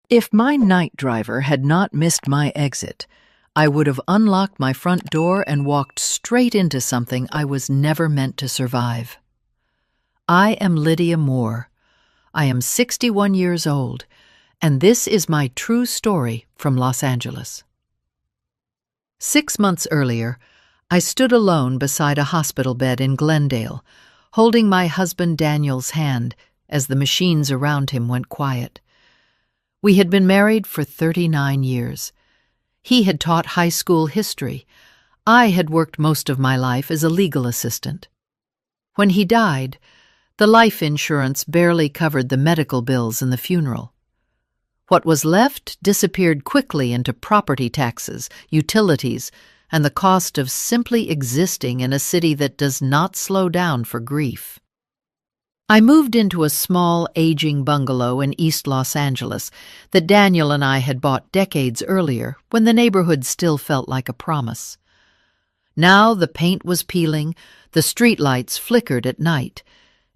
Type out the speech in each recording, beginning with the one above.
If my night driver had not missed my exit, I would have unlocked my front door and walked straight into something I was never meant to survive. I am Lydia Moore. I am 61 years old, and this is my true story from Los Angeles. 6 months earlier, I stood alone beside a hospital bed in Glendale, holding my husband Daniel's hand as the machines around him went quiet. We had been married for 39 years. He had taught high school history. I had worked most of my life as a legal assistant. When he died, the life insurance barely covered the medical bills and the funeral. What was left disappeared quickly into property taxes, utilities, and the cost of simply existing in a city that does not slow down for grief. I moved into a small, aging bungalow in East Los Angeles that Daniel and I had bought decades earlier when the neighborhood still felt like a promise. Now the paint was peeling, the streetlights flickered at night,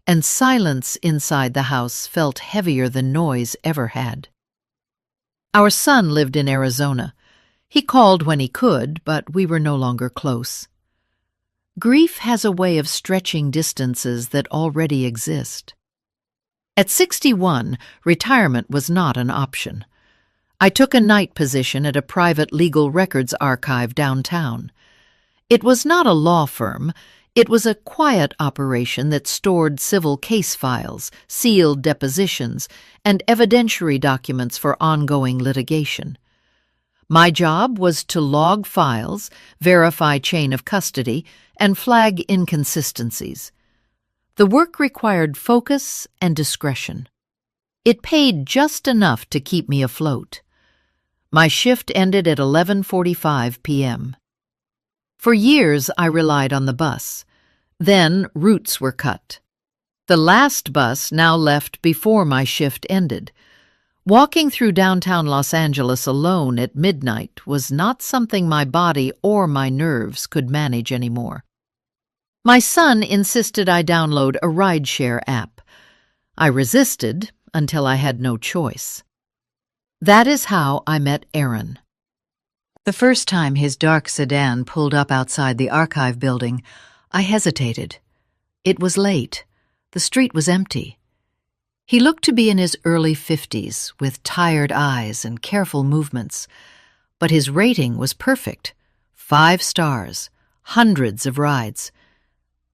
and silence inside the house felt heavier than noise ever had. Our son lived in Arizona. He called when he could, but we were no longer close. Grief has a way of stretching distances that already exist. At 61, retirement was not an option. I took a night position at a private legal records archive downtown. It was not a law firm. It was a quiet operation that stored civil case files, sealed depositions, and evidentiary documents for ongoing litigation. My job was to log files, verify chain of custody, and flag inconsistencies. The work required focus and discretion. It paid just enough to keep me afloat. My shift ended at 11:45 p.m. For years, I relied on the bus. Then routes were cut. The last bus now left before my shift ended. Walking through downtown Los Angeles alone at midnight was not something my body or my nerves could manage anymore. My son insisted I download a rideshare app. I resisted until I had no choice. That is how I met Aaron. The first time his dark sedan pulled up outside the archive building, I hesitated. It was late. The street was empty. He looked to be in his early 50s, with tired eyes and careful movements. But his rating was perfect. 5 stars, hundreds of rides.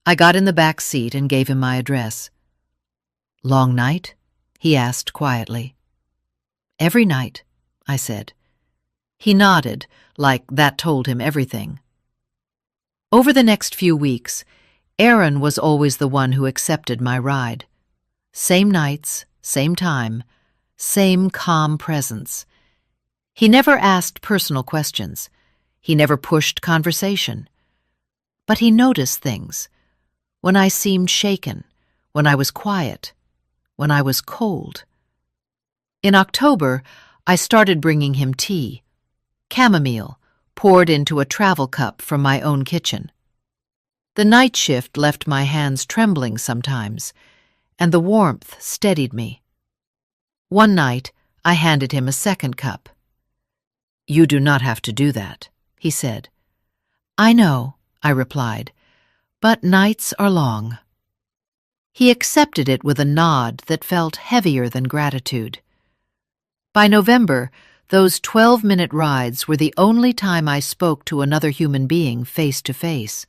I got in the back seat and gave him my address. "Long night?" he asked quietly. "Every night," I said. He nodded, like that told him everything. Over the next few weeks, Aaron was always the one who accepted my ride. Same nights, same time, same calm presence. He never asked personal questions. He never pushed conversation. But he noticed things. When I seemed shaken, when I was quiet, when I was cold. In October, I started bringing him tea. Chamomile, poured into a travel cup from my own kitchen. The night shift left my hands trembling sometimes, and the warmth steadied me. One night, I handed him a second cup. "You do not have to do that," he said. "I know," I replied, "but nights are long." He accepted it with a nod that felt heavier than gratitude. By November, those 12-minute rides were the only time I spoke to another human being face to face.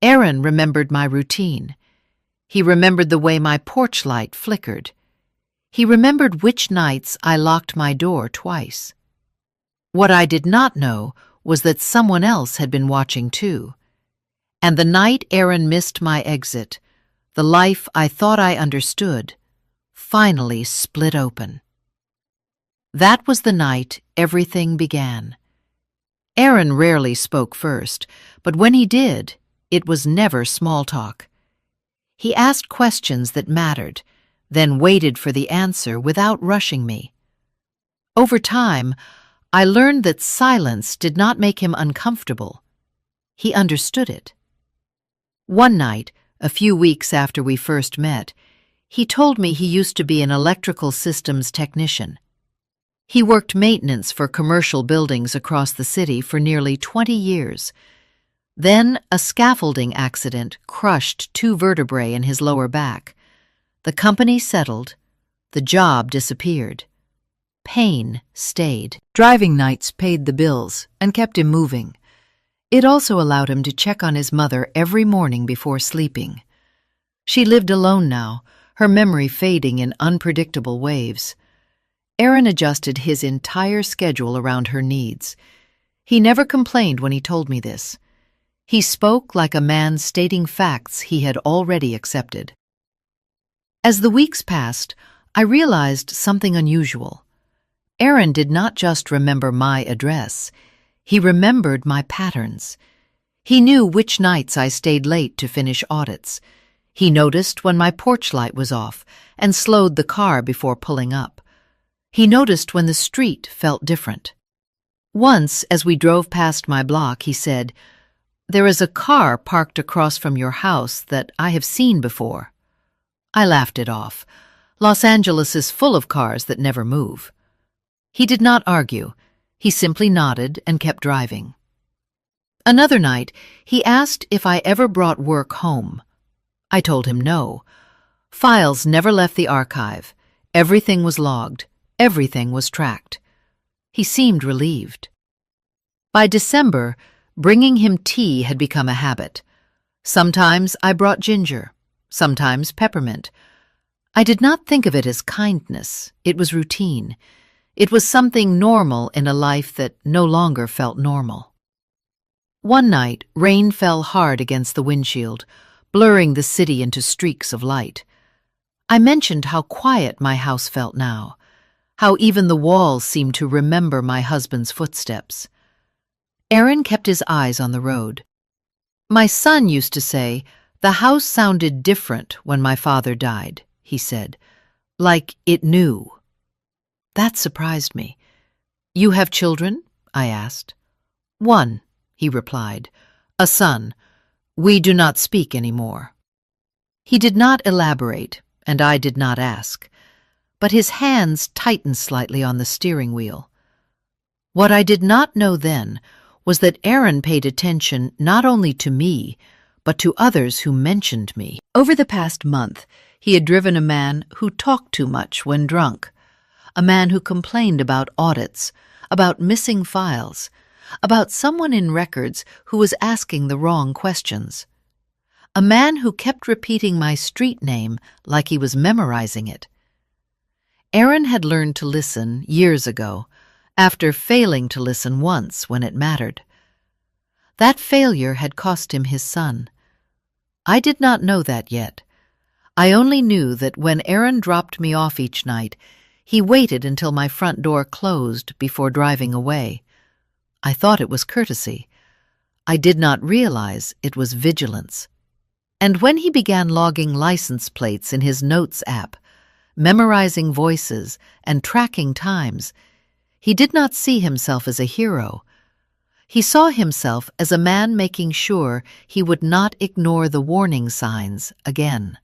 Aaron remembered my routine. He remembered the way my porch light flickered. He remembered which nights I locked my door twice. What I did not know was that someone else had been watching too. And the night Aaron missed my exit, the life I thought I understood, finally split open. That was the night everything began. Aaron rarely spoke first, but when he did, it was never small talk. He asked questions that mattered, then waited for the answer without rushing me. Over time, I learned that silence did not make him uncomfortable. He understood it. One night, a few weeks after we first met, he told me he used to be an electrical systems technician. He worked maintenance for commercial buildings across the city for nearly 20 years. Then a scaffolding accident crushed 2 vertebrae in his lower back. The company settled. The job disappeared. Pain stayed. Driving nights paid the bills and kept him moving. It also allowed him to check on his mother every morning before sleeping. She lived alone now, her memory fading in unpredictable waves. Aaron adjusted his entire schedule around her needs. He never complained when he told me this. He spoke like a man stating facts he had already accepted. As the weeks passed, I realized something unusual. Aaron did not just remember my address. He remembered my patterns. He knew which nights I stayed late to finish audits. He noticed when my porch light was off and slowed the car before pulling up. He noticed when the street felt different. Once, as we drove past my block, he said, "There is a car parked across from your house that I have seen before." I laughed it off. Los Angeles is full of cars that never move. He did not argue. He simply nodded and kept driving. Another night, he asked if I ever brought work home. I told him no. Files never left the archive. Everything was logged. Everything was tracked. He seemed relieved. By December, bringing him tea had become a habit. Sometimes I brought ginger, sometimes peppermint. I did not think of it as kindness. It was routine. It was something normal in a life that no longer felt normal. One night, rain fell hard against the windshield, blurring the city into streaks of light. I mentioned how quiet my house felt now, how even the walls seemed to remember my husband's footsteps. Aaron kept his eyes on the road. "My son used to say, 'The house sounded different when my father died,'" he said, "like it knew." That surprised me. "You have children?" I asked. "One," he replied, "a son. We do not speak anymore." He did not elaborate, and I did not ask, but his hands tightened slightly on the steering wheel. What I did not know then was that Aaron paid attention not only to me, but to others who mentioned me. Over the past month, he had driven a man who talked too much when drunk, a man who complained about audits, about missing files, about someone in records who was asking the wrong questions, a man who kept repeating my street name like he was memorizing it. Aaron had learned to listen years ago, after failing to listen once when it mattered. That failure had cost him his son. I did not know that yet. I only knew that when Aaron dropped me off each night, he waited until my front door closed before driving away. I thought it was courtesy. I did not realize it was vigilance. And when he began logging license plates in his notes app, memorizing voices and tracking times, he did not see himself as a hero. He saw himself as a man making sure he would not ignore the warning signs again.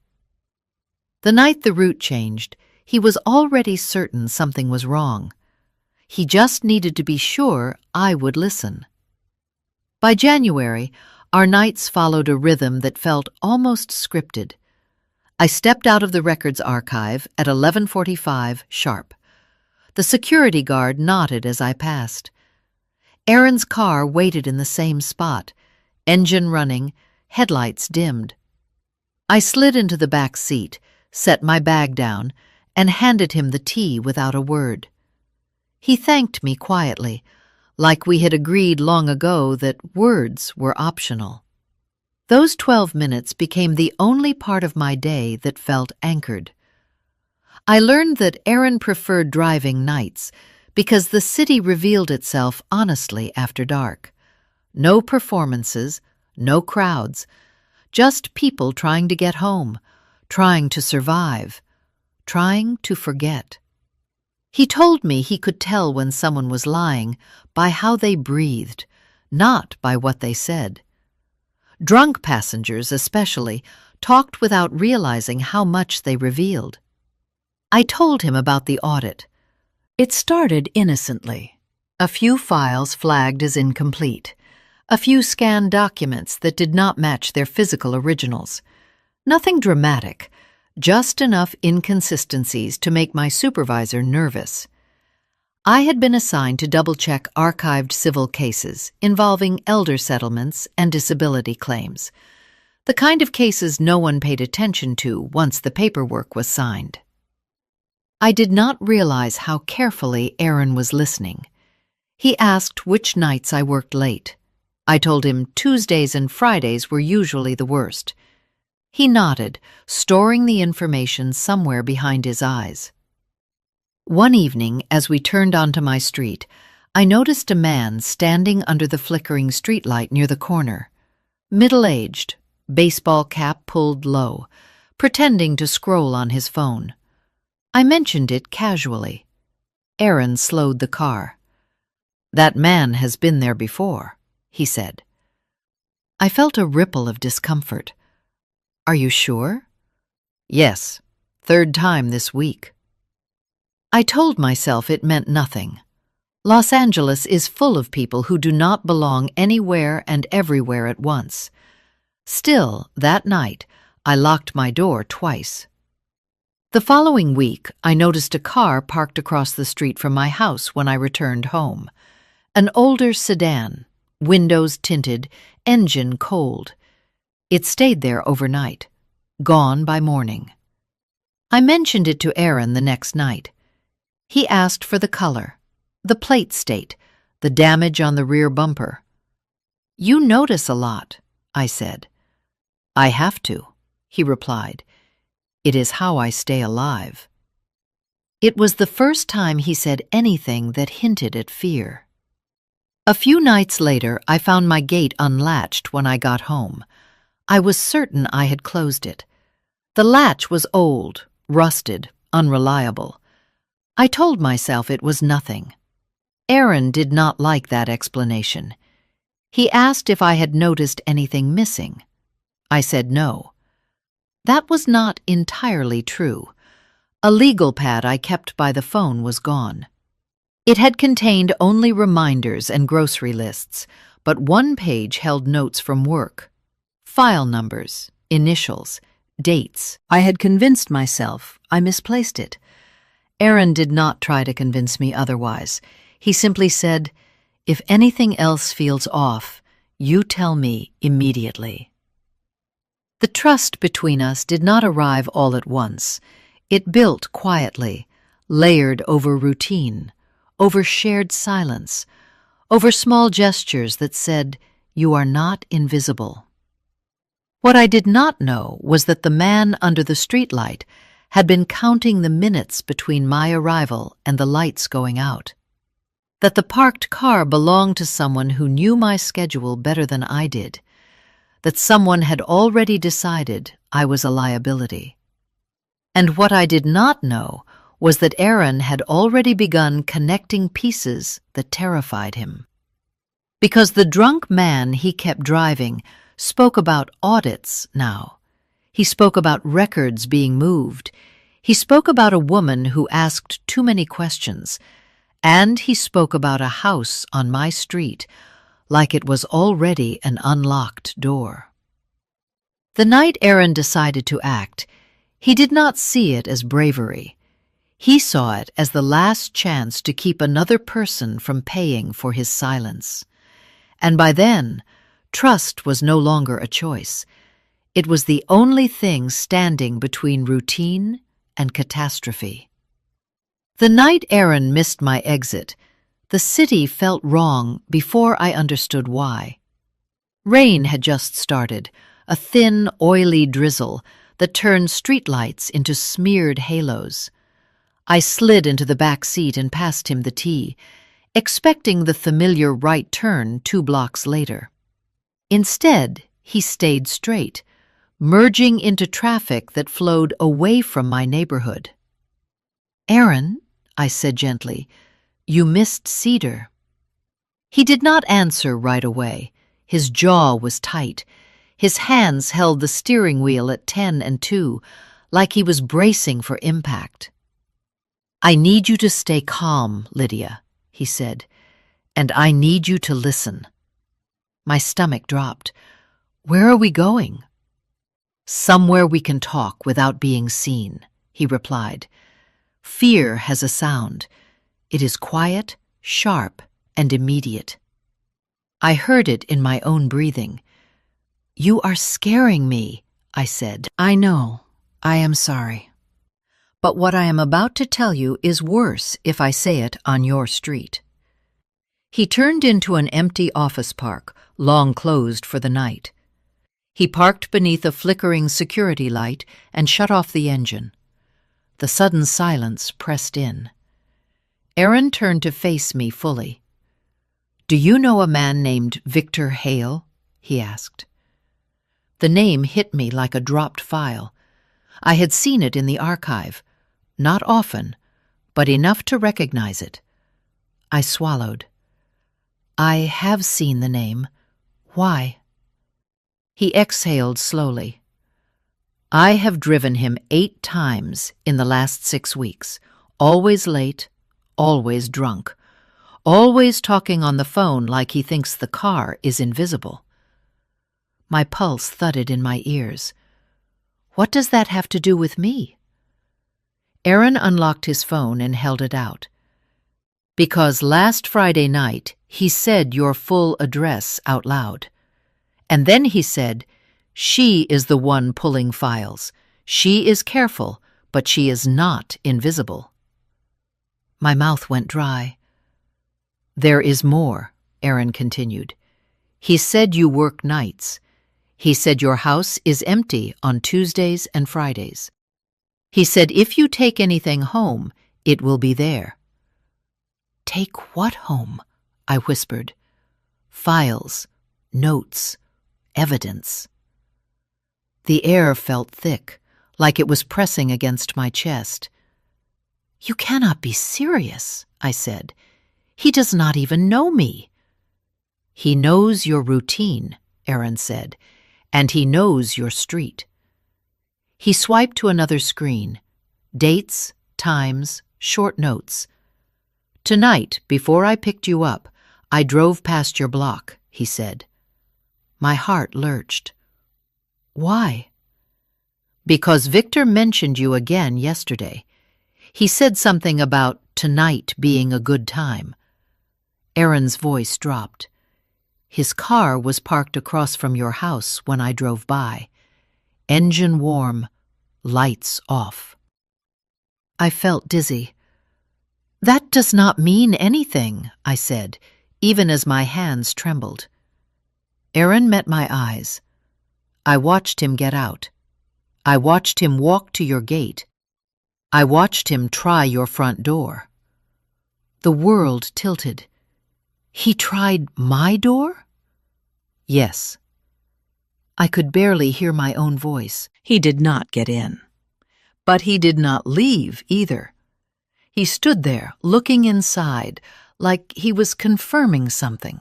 The night the route changed, he was already certain something was wrong. He just needed to be sure I would listen. By January, our nights followed a rhythm that felt almost scripted. I stepped out of the records archive at 11:45 sharp. The security guard nodded as I passed. Aaron's car waited in the same spot, engine running, headlights dimmed. I slid into the back seat, set my bag down, and handed him the tea without a word. He thanked me quietly, like we had agreed long ago that words were optional. Those 12 minutes became the only part of my day that felt anchored. I learned that Aaron preferred driving nights because the city revealed itself honestly after dark. No performances, no crowds, just people trying to get home, trying to survive, trying to forget. He told me he could tell when someone was lying by how they breathed, not by what they said. Drunk passengers, especially, talked without realizing how much they revealed. I told him about the audit. It started innocently. A few files flagged as incomplete. A few scanned documents that did not match their physical originals. Nothing dramatic, just enough inconsistencies to make my supervisor nervous. I had been assigned to double-check archived civil cases involving elder settlements and disability claims, the kind of cases no one paid attention to once the paperwork was signed. I did not realize how carefully Aaron was listening. He asked which nights I worked late. I told him Tuesdays and Fridays were usually the worst. He nodded, storing the information somewhere behind his eyes. One evening, as we turned onto my street, I noticed a man standing under the flickering streetlight near the corner. Middle-aged, baseball cap pulled low, pretending to scroll on his phone. I mentioned it casually. Aaron slowed the car. "That man has been there before," he said. I felt a ripple of discomfort. "Are you sure?" "Yes, third time this week." I told myself it meant nothing. Los Angeles is full of people who do not belong anywhere and everywhere at once. Still, that night, I locked my door twice. The following week, I noticed a car parked across the street from my house when I returned home. An older sedan, windows tinted, engine cold. It stayed there overnight, gone by morning. I mentioned it to Aaron the next night. He asked for the color, the plate state, the damage on the rear bumper. "You notice a lot," I said. "I have to," he replied. "It is how I stay alive." It was the first time he said anything that hinted at fear. A few nights later, I found my gate unlatched when I got home. I was certain I had closed it. The latch was old, rusted, unreliable. I told myself it was nothing. Aaron did not like that explanation. He asked if I had noticed anything missing. I said no. That was not entirely true. A legal pad I kept by the phone was gone. It had contained only reminders and grocery lists, but one page held notes from work. File numbers, initials, dates. I had convinced myself I misplaced it. Aaron did not try to convince me otherwise. He simply said, "If anything else feels off, you tell me immediately." The trust between us did not arrive all at once. It built quietly, layered over routine, over shared silence, over small gestures that said, "You are not invisible." What I did not know was that the man under the streetlight had been counting the minutes between my arrival and the lights going out. That the parked car belonged to someone who knew my schedule better than I did. That someone had already decided I was a liability. And what I did not know was that Aaron had already begun connecting pieces that terrified him. Because the drunk man he kept driving spoke about audits now. He spoke about records being moved. He spoke about a woman who asked too many questions. And he spoke about a house on my street, like it was already an unlocked door. The night Aaron decided to act, he did not see it as bravery. He saw it as the last chance to keep another person from paying for his silence. And by then, trust was no longer a choice. It was the only thing standing between routine and catastrophe. The night Aaron missed my exit, the city felt wrong before I understood why. Rain had just started, a thin, oily drizzle that turned streetlights into smeared halos. I slid into the back seat and passed him the tea, expecting the familiar right turn 2 blocks later. Instead, he stayed straight, merging into traffic that flowed away from my neighborhood. "Aaron," I said gently, "you missed Cedar." He did not answer right away. His jaw was tight. His hands held the steering wheel at 10 and 2, like he was bracing for impact. "I need you to stay calm, Lydia," he said, "and I need you to listen." My stomach dropped. "Where are we going?" "Somewhere we can talk without being seen," he replied. "Fear has a sound. It is quiet, sharp, and immediate." I heard it in my own breathing. "You are scaring me," I said. "I know. I am sorry. But what I am about to tell you is worse if I say it on your street." He turned into an empty office park, long closed for the night. He parked beneath a flickering security light and shut off the engine. The sudden silence pressed in. Aaron turned to face me fully. "Do you know a man named Victor Hale?" he asked. The name hit me like a dropped file. I had seen it in the archive. Not often, but enough to recognize it. I swallowed. "I have seen the name. Why?" He exhaled slowly. "I have driven him 8 times in the last 6 weeks, always late, always drunk, always talking on the phone like he thinks the car is invisible." My pulse thudded in my ears. What does that have to do with me? Aaron unlocked his phone and held it out. "Because last Friday night he said your full address out loud. And then he said, 'She is the one pulling files. She is careful, but she is not invisible.'" My mouth went dry. "There is more," Aaron continued. "He said you work nights. He said your house is empty on Tuesdays and Fridays. He said if you take anything home, it will be there." "Take what home?" I whispered. "Files, notes, evidence." The air felt thick, like it was pressing against my chest. "You cannot be serious," I said. "He does not even know me." "He knows your routine," Aaron said, "and he knows your street." He swiped to another screen. Dates, times, short notes. "Tonight, before I picked you up, I drove past your block," he said. My heart lurched. "Why?" "Because Victor mentioned you again yesterday. He said something about tonight being a good time." Aaron's voice dropped. "His car was parked across from your house when I drove by. Engine warm, lights off." I felt dizzy. "That does not mean anything," I said, even as my hands trembled. Aaron met my eyes. "I watched him get out. I watched him walk to your gate. I watched him try your front door." The world tilted. "He tried my door?" "Yes." I could barely hear my own voice. He did not get in. But he did not leave either. He stood there, looking inside, like he was confirming something.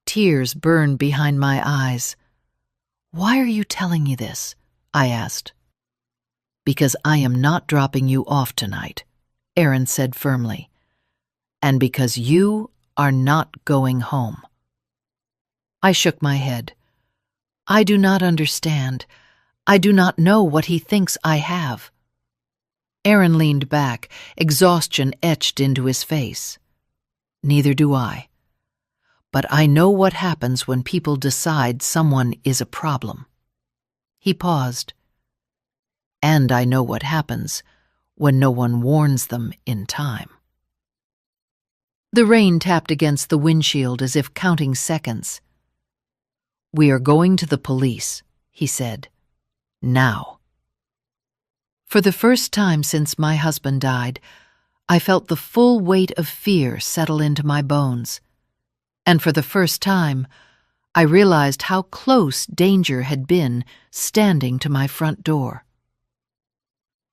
Tears burned behind my eyes. "Why are you telling me this?" I asked. "Because I am not dropping you off tonight," Aaron said firmly. "And because you are not going home." I shook my head. "I do not understand. I do not know what he thinks I have." Aaron leaned back, exhaustion etched into his face. "Neither do I. But I know what happens when people decide someone is a problem." He paused. "And I know what happens when no one warns them in time." The rain tapped against the windshield as if counting seconds. "We are going to the police," he said. "Now." For the first time since my husband died, I felt the full weight of fear settle into my bones. And for the first time, I realized how close danger had been standing to my front door.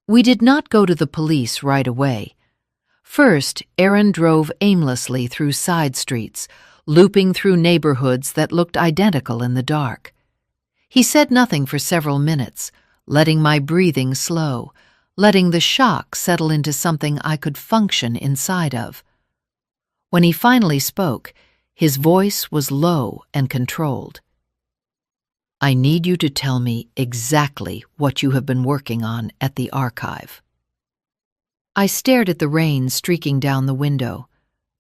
We did not go to the police right away. First, Aaron drove aimlessly through side streets, looping through neighborhoods that looked identical in the dark. He said nothing for several minutes, letting my breathing slow, letting the shock settle into something I could function inside of. When he finally spoke, his voice was low and controlled. "I need you to tell me exactly what you have been working on at the archive." I stared at the rain streaking down the window,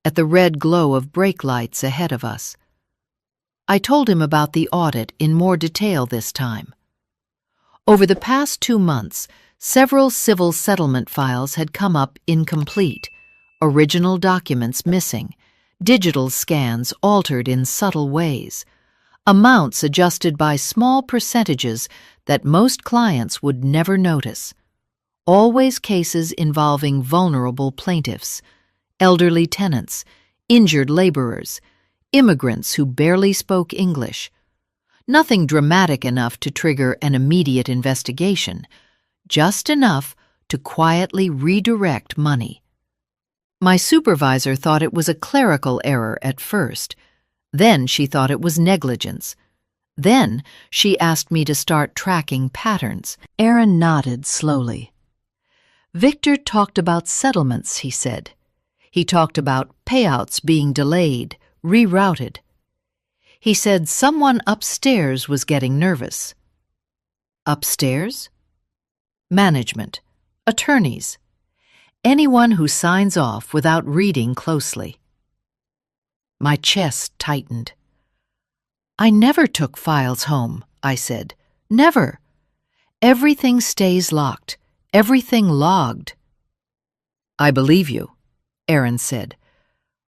at the red glow of brake lights ahead of us. I told him about the audit in more detail this time. Over the past 2 months, several civil settlement files had come up incomplete, original documents missing, digital scans altered in subtle ways, amounts adjusted by small percentages that most clients would never notice. Always cases involving vulnerable plaintiffs, elderly tenants, injured laborers, immigrants who barely spoke English. Nothing dramatic enough to trigger an immediate investigation, just enough to quietly redirect money. My supervisor thought it was a clerical error at first. Then she thought it was negligence. Then she asked me to start tracking patterns. Aaron nodded slowly. "Victor talked about settlements," he said. "He talked about payouts being delayed, rerouted. He said someone upstairs was getting nervous." "Upstairs?" "Management, attorneys, anyone who signs off without reading closely." My chest tightened. "I never took files home," I said. "Never. Everything stays locked, everything logged." "I believe you," Aaron said,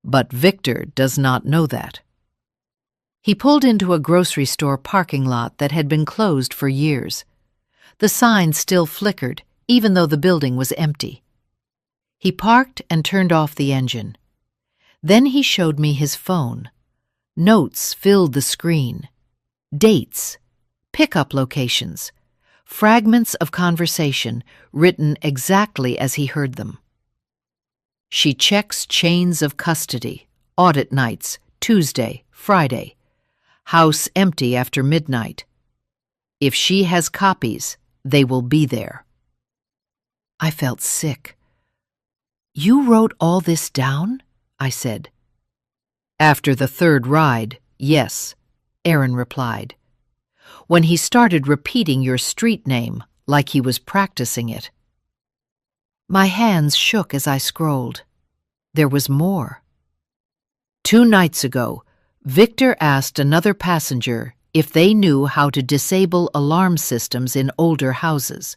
"but Victor does not know that." He pulled into a grocery store parking lot that had been closed for years. The sign still flickered, even though the building was empty. He parked and turned off the engine. Then he showed me his phone. Notes filled the screen. Dates, pickup locations, fragments of conversation written exactly as he heard them. "She checks chains of custody, audit nights, Tuesday, Friday. House empty after midnight. If she has copies, they will be there." I felt sick. "You wrote all this down?" I said. "After the third ride, yes," Aaron replied. "When he started repeating your street name like he was practicing it." My hands shook as I scrolled. There was more. 2 nights ago, Victor asked another passenger if they knew how to disable alarm systems in older houses.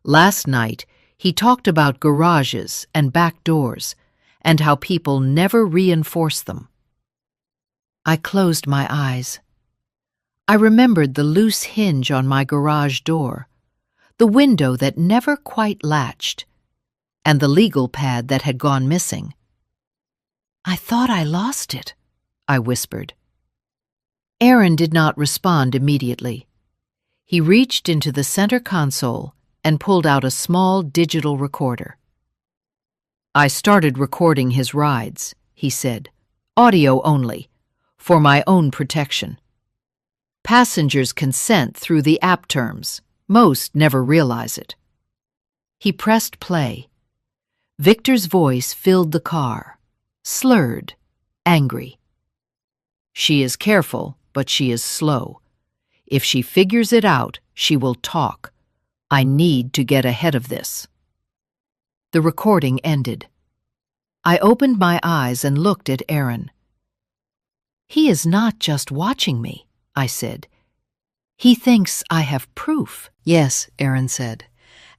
Last night, he talked about garages and back doors and how people never reinforce them. I closed my eyes. I remembered the loose hinge on my garage door, the window that never quite latched, and the legal pad that had gone missing. "I thought I lost it," I whispered. Aaron did not respond immediately. He reached into the center console and pulled out a small digital recorder. "I started recording his rides," he said, "audio only, for my own protection. Passengers consent through the app terms. Most never realize it." He pressed play. Victor's voice filled the car, slurred, angry. "She is careful, but she is slow. If she figures it out, she will talk. I need to get ahead of this." The recording ended. I opened my eyes and looked at Aaron. "He is not just watching me," I said. "He thinks I have proof." "Yes," Aaron said.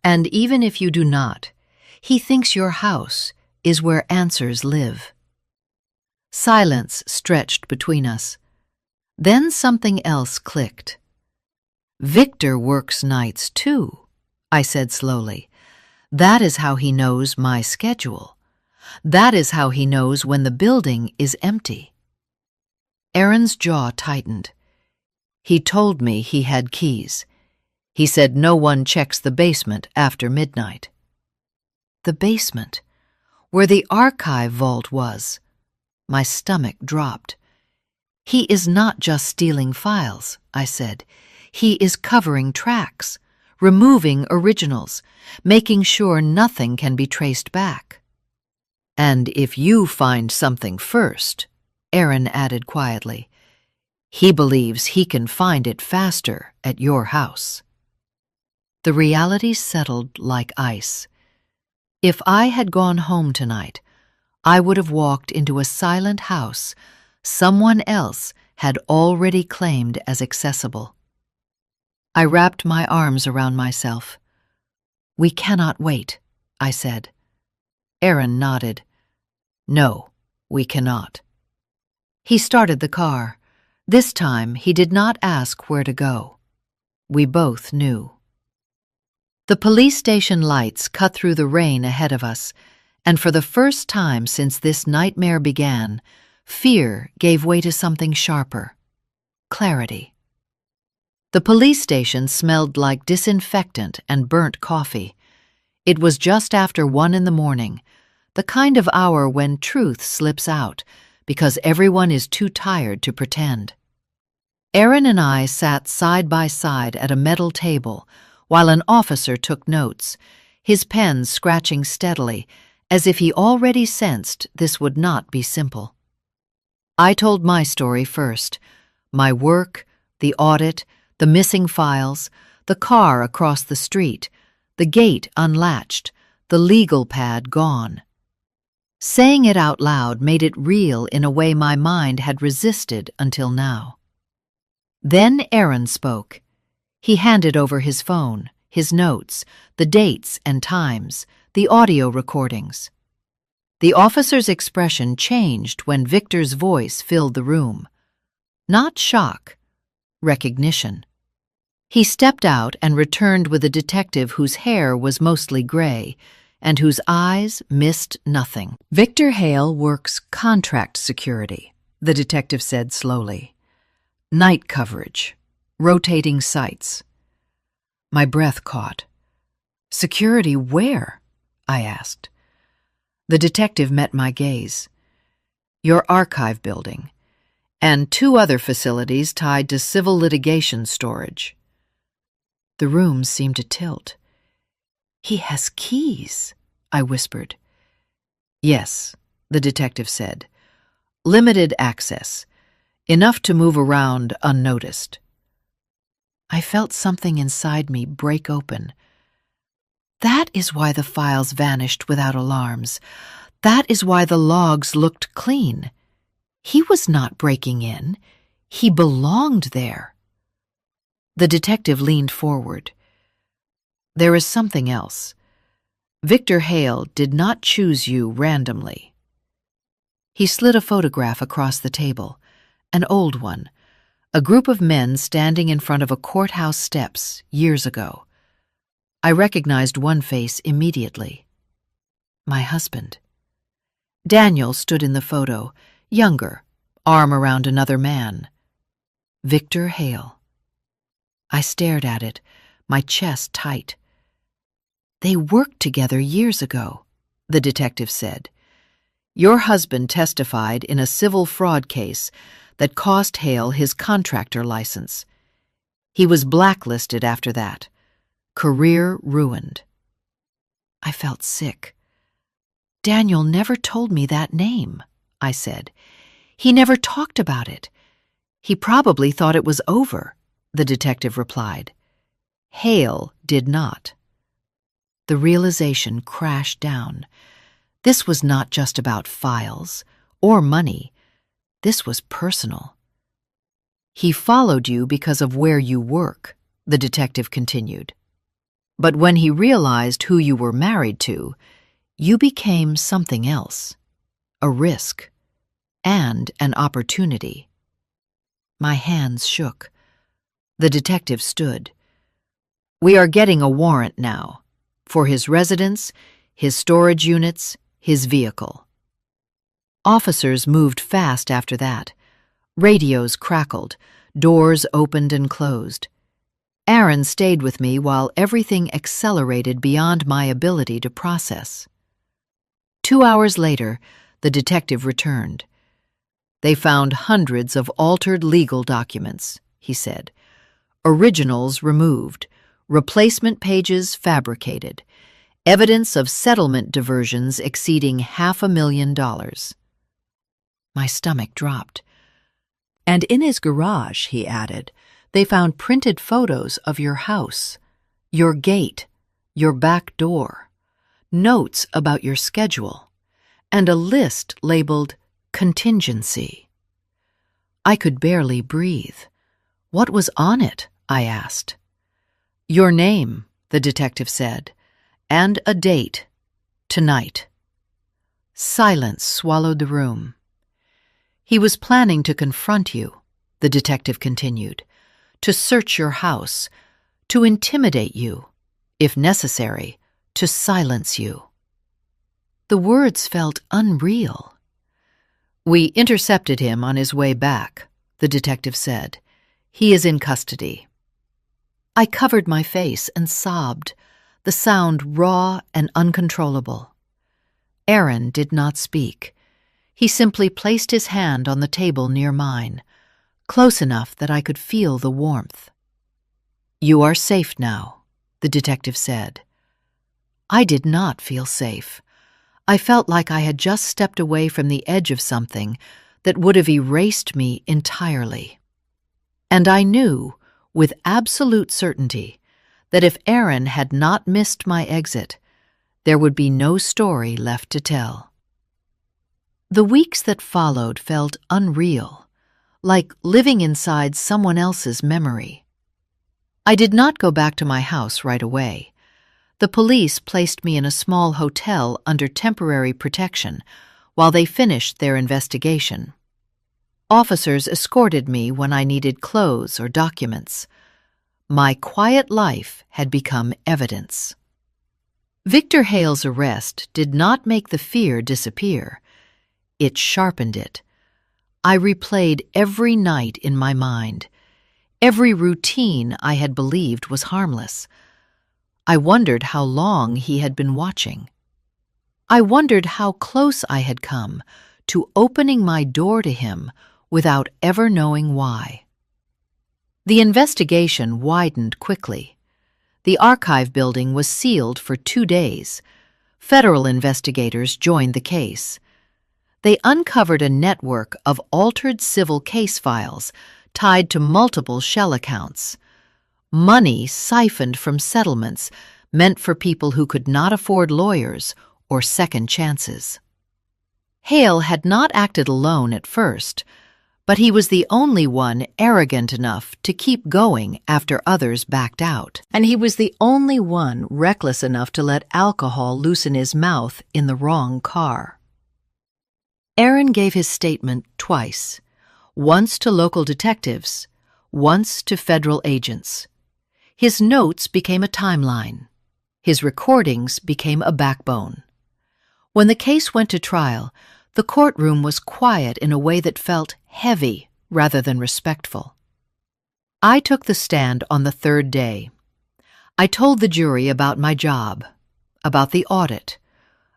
"And even if you do not, he thinks your house is where answers live." Silence stretched between us. Then something else clicked. "Victor works nights too," I said slowly. "That is how he knows my schedule. That is how he knows when the building is empty." Aaron's jaw tightened. "He told me he had keys. He said no one checks the basement after midnight." The basement, where the archive vault was. My stomach dropped. "He is not just stealing files," I said. "He is covering tracks, removing originals, making sure nothing can be traced back. And if you find something first, Aaron added quietly, he believes he can find it faster at your house. The reality settled like ice. If I had gone home tonight, I would have walked into a silent house someone else had already claimed as accessible. I wrapped my arms around myself. We cannot wait, I said. Aaron nodded. No, we cannot. He started the car. This time he did not ask where to go. We both knew. The police station lights cut through the rain ahead of us, and for the first time since this nightmare began, fear gave way to something sharper. Clarity. The police station smelled like disinfectant and burnt coffee. It was just after 1 in the morning, the kind of hour when truth slips out because everyone is too tired to pretend. Aaron and I sat side by side at a metal table while an officer took notes, his pen scratching steadily, as if he already sensed this would not be simple. I told my story first, my work, the audit, the missing files, the car across the street, the gate unlatched, the legal pad gone. Saying it out loud made it real in a way my mind had resisted until now. Then Aaron spoke. He handed over his phone, his notes, the dates and times, the audio recordings. The officer's expression changed when Victor's voice filled the room. Not shock, recognition. He stepped out and returned with a detective whose hair was mostly gray and whose eyes missed nothing. Victor Hale works contract security, the detective said slowly. Night coverage, rotating sites. My breath caught. Security where? I asked. The detective met my gaze. Your archive building, and 2 other facilities tied to civil litigation storage. The room seemed to tilt. He has keys, I whispered. Yes, the detective said. Limited access, enough to move around unnoticed. I felt something inside me break open. That is why the files vanished without alarms. That is why the logs looked clean. He was not breaking in. He belonged there. The detective leaned forward. There is something else. Victor Hale did not choose you randomly. He slid a photograph across the table, an old one, a group of men standing in front of a courthouse steps years ago. I recognized one face immediately. My husband. Daniel stood in the photo, younger, arm around another man. Victor Hale. I stared at it, my chest tight. They worked together years ago, the detective said. Your husband testified in a civil fraud case that cost Hale his contractor license. He was blacklisted after that. Career ruined. I felt sick. Daniel never told me that name, I said. He never talked about it. He probably thought it was over, the detective replied. Hale did not. The realization crashed down. This was not just about files or money. This was personal. He followed you because of where you work, the detective continued. But when he realized who you were married to, you became something else, a risk, and an opportunity. My hands shook. The detective stood. We are getting a warrant now, for his residence, his storage units, his vehicle. Officers moved fast after that. Radios crackled, doors opened and closed. Aaron stayed with me while everything accelerated beyond my ability to process. 2 hours later, the detective returned. They found hundreds of altered legal documents, he said. Originals removed, replacement pages fabricated, evidence of settlement diversions exceeding $500,000. My stomach dropped. And in his garage, he added, they found printed photos of your house, your gate, your back door, notes about your schedule, and a list labeled contingency. I could barely breathe. What was on it? I asked. Your name, the detective said, and a date, tonight. Silence swallowed the room. He was planning to confront you, the detective continued, to search your house, to intimidate you, if necessary, to silence you. The words felt unreal. We intercepted him on his way back, the detective said. He is in custody. I covered my face and sobbed, the sound raw and uncontrollable. Aaron did not speak. He simply placed his hand on the table near mine, close enough that I could feel the warmth. You are safe now, the detective said. I did not feel safe. I felt like I had just stepped away from the edge of something that would have erased me entirely. And I knew, with absolute certainty, that if Aaron had not missed my exit, there would be no story left to tell. The weeks that followed felt unreal, like living inside someone else's memory. I did not go back to my house right away. The police placed me in a small hotel under temporary protection while they finished their investigation. Officers escorted me when I needed clothes or documents. My quiet life had become evidence. Victor Hale's arrest did not make the fear disappear. It sharpened it. I replayed every night in my mind, every routine I had believed was harmless. I wondered how long he had been watching. I wondered how close I had come to opening my door to him without ever knowing why. The investigation widened quickly. The archive building was sealed for 2 days. Federal investigators joined the case. They uncovered a network of altered civil case files tied to multiple shell accounts. Money siphoned from settlements meant for people who could not afford lawyers or second chances. Hale had not acted alone at first, but he was the only one arrogant enough to keep going after others backed out. And he was the only one reckless enough to let alcohol loosen his mouth in the wrong car. Aaron gave his statement twice, once to local detectives, once to federal agents. His notes became a timeline. His recordings became a backbone. When the case went to trial, the courtroom was quiet in a way that felt heavy rather than respectful. I took the stand on the 3rd day. I told the jury about my job, about the audit,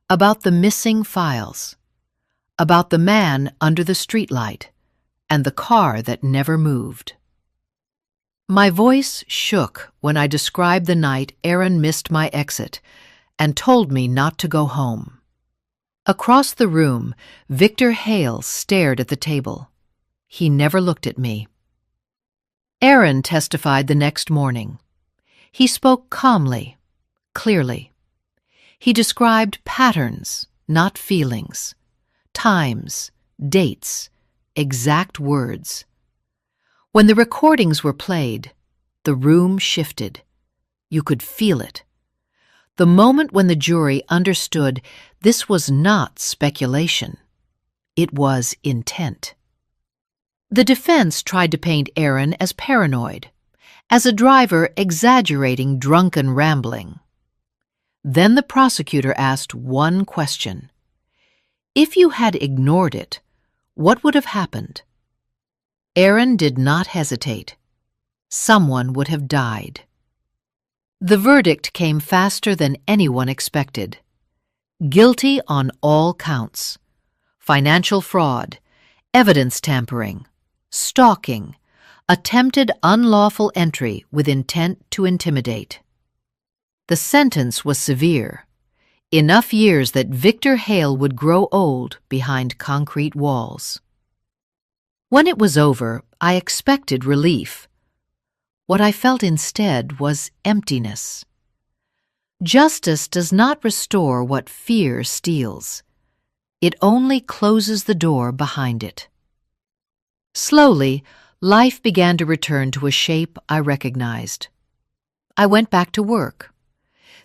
about the missing files, about the man under the streetlight, and the car that never moved. My voice shook when I described the night Aaron missed my exit and told me not to go home. Across the room, Victor Hale stared at the table. He never looked at me. Aaron testified the next morning. He spoke calmly, clearly. He described patterns, not feelings, times, dates, exact words. When the recordings were played, the room shifted. You could feel it. The moment when the jury understood this was not speculation. It was intent. The defense tried to paint Aaron as paranoid, as a driver exaggerating drunken rambling. Then the prosecutor asked one question. If you had ignored it, what would have happened? Aaron did not hesitate. Someone would have died. The verdict came faster than anyone expected. Guilty on all counts. Financial fraud, evidence tampering, stalking, Attempted unlawful entry with intent to intimidate. The sentence was severe, enough years that Victor Hale would grow old behind concrete walls. When it was over, I expected relief. What I felt instead was emptiness. Justice does not restore what fear steals. It only closes the door behind it. Slowly, life began to return to a shape I recognized. I went back to work.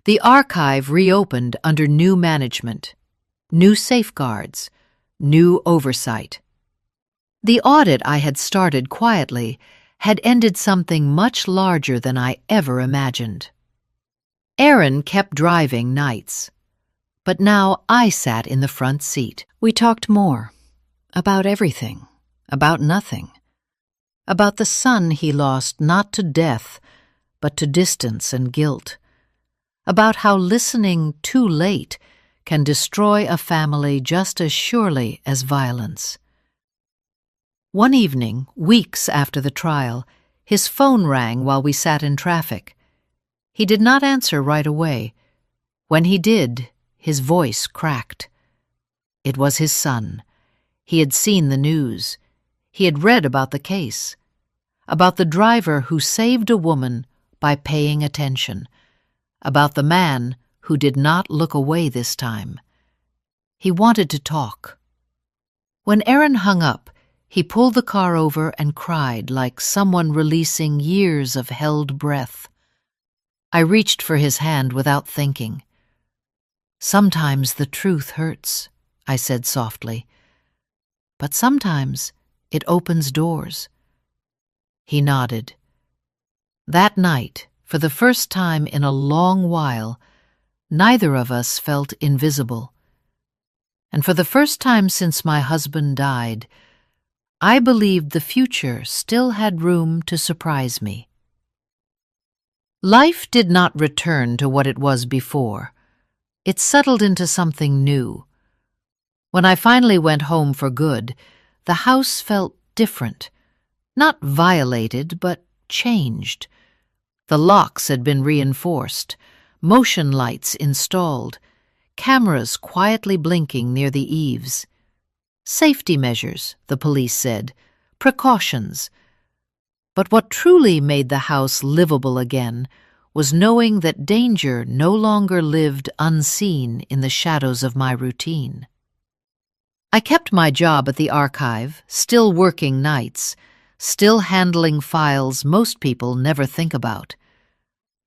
The archive reopened under new management, new safeguards, new oversight. The audit I had started quietly had ended something much larger than I ever imagined. Aaron kept driving nights, but now I sat in the front seat. We talked more, about everything, about nothing, about the son he lost not to death, but to distance and guilt, about how listening too late can destroy a family just as surely as violence. One evening, weeks after the trial, his phone rang while we sat in traffic. He did not answer right away. When he did, his voice cracked. It was his son. He had seen the news. He had read about the case, about the driver who saved a woman by paying attention, about the man who did not look away this time. He wanted to talk. When Aaron hung up, he pulled the car over and cried like someone releasing years of held breath. I reached for his hand without thinking. "Sometimes the truth hurts," I said softly. "But sometimes it opens doors." He nodded. That night, for the first time in a long while, neither of us felt invisible. And for the first time since my husband died, I believed the future still had room to surprise me. Life did not return to what it was before. It settled into something new. When I finally went home for good, the house felt different. Not violated, but changed. The locks had been reinforced, motion lights installed, cameras quietly blinking near the eaves. Safety measures, the police said, precautions. But what truly made the house livable again was knowing that danger no longer lived unseen in the shadows of my routine. I kept my job at the archive, still working nights, still handling files most people never think about.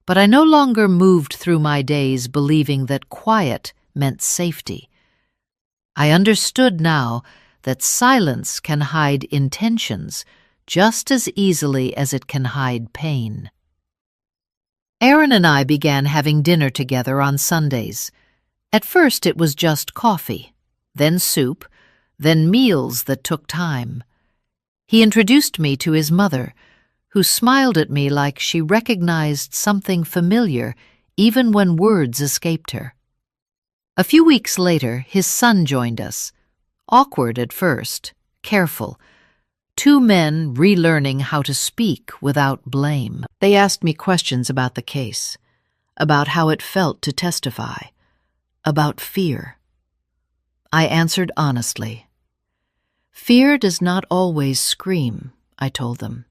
But I no longer moved through my days believing that quiet meant safety. I understood now that silence can hide intentions just as easily as it can hide pain. Aaron and I began having dinner together on Sundays. At first it was just coffee, then soup, then meals that took time. He introduced me to his mother, who smiled at me like she recognized something familiar even when words escaped her. A few weeks later, his son joined us. Awkward at first, careful. Two men relearning how to speak without blame. They asked me questions about the case, about how it felt to testify, about fear. I answered honestly. Fear does not always scream, I told them.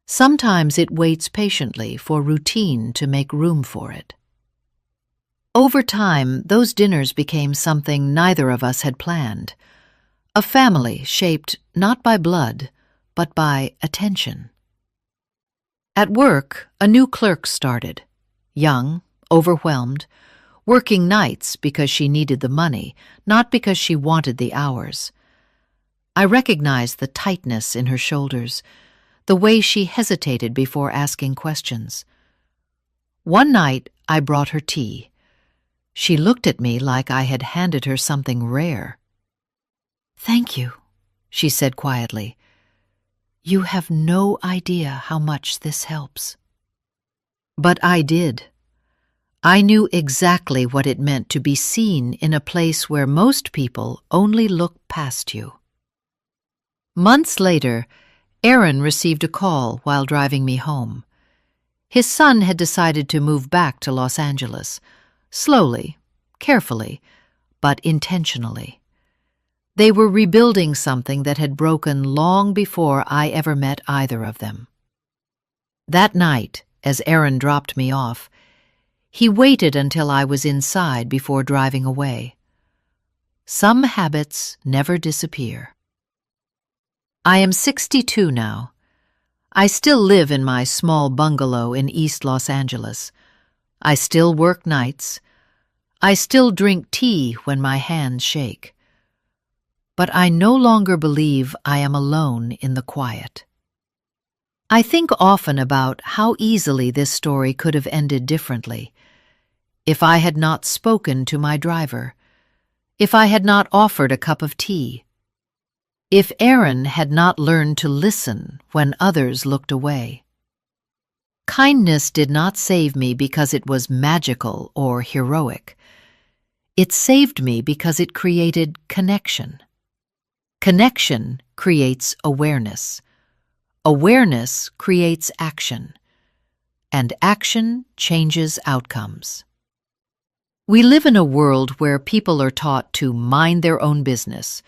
Sometimes it waits patiently for routine to make room for it. Over time, those dinners became something neither of us had planned. A family shaped not by blood, but by attention. At work, a new clerk started. Young, overwhelmed, working nights because she needed the money, not because she wanted the hours. I recognized the tightness in her shoulders, the way she hesitated before asking questions. One night, I brought her tea. She looked at me like I had handed her something rare. "Thank you," she said quietly. "You have no idea how much this helps." But I did. I knew exactly what it meant to be seen in a place where most people only look past you. Months later, Aaron received a call while driving me home. His son had decided to move back to Los Angeles, slowly, carefully, but intentionally. They were rebuilding something that had broken long before I ever met either of them. That night, as Aaron dropped me off, he waited until I was inside before driving away. Some habits never disappear. I am 62 now. I still live in my small bungalow in East Los Angeles. I still work nights. I still drink tea when my hands shake. But I no longer believe I am alone in the quiet. I think often about how easily this story could have ended differently. If I had not spoken to my driver, if I had not offered a cup of tea, if Aaron had not learned to listen when others looked away. Kindness did not save me because it was magical or heroic. It saved me because it created connection. Connection creates awareness. Awareness creates action. And action changes outcomes. We live in a world where people are taught to mind their own business,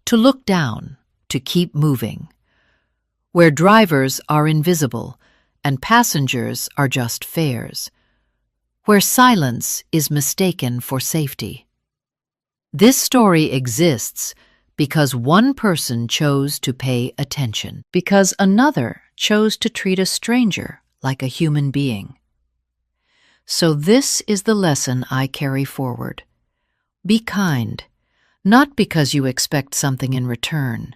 to look down, to keep moving, where drivers are invisible and passengers are just fares, where silence is mistaken for safety. This story exists because one person chose to pay attention, because another chose to treat a stranger like a human being. So this is the lesson I carry forward. Be kind, not because you expect something in return.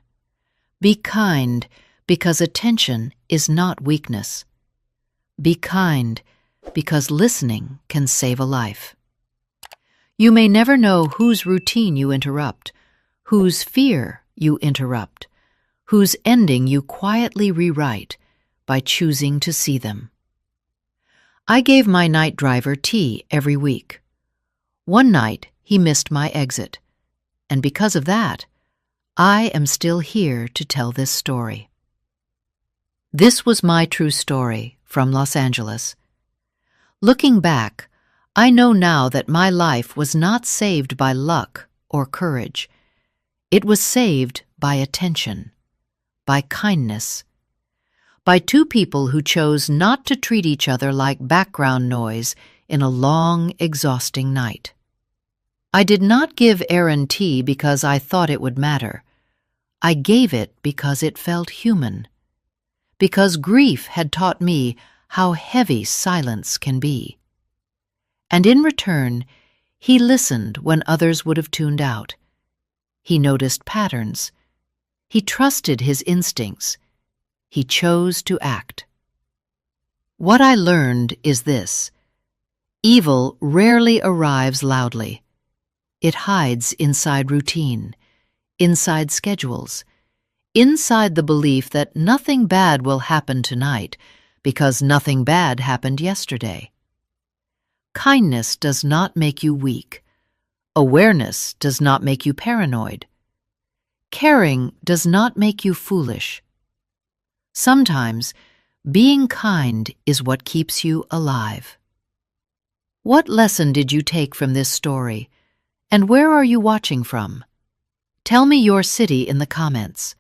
Be kind because attention is not weakness. Be kind because listening can save a life. You may never know whose routine you interrupt, whose fear you interrupt, whose ending you quietly rewrite by choosing to see them. I gave my night driver tea every week. One night, he missed my exit, and because of that, I am still here to tell this story. This was my true story from Los Angeles. Looking back, I know now that my life was not saved by luck or courage. It was saved by attention, by kindness, by two people who chose not to treat each other like background noise in a long, exhausting night. I did not give Aaron tea because I thought it would matter. I gave it because it felt human, because grief had taught me how heavy silence can be. And in return, he listened when others would have tuned out. He noticed patterns. He trusted his instincts. He chose to act. What I learned is this: evil rarely arrives loudly. It hides inside routine, inside schedules, inside the belief that nothing bad will happen tonight because nothing bad happened yesterday. Kindness does not make you weak. Awareness does not make you paranoid. Caring does not make you foolish. Sometimes, being kind is what keeps you alive. What lesson did you take from this story, and where are you watching from? Tell me your city in the comments.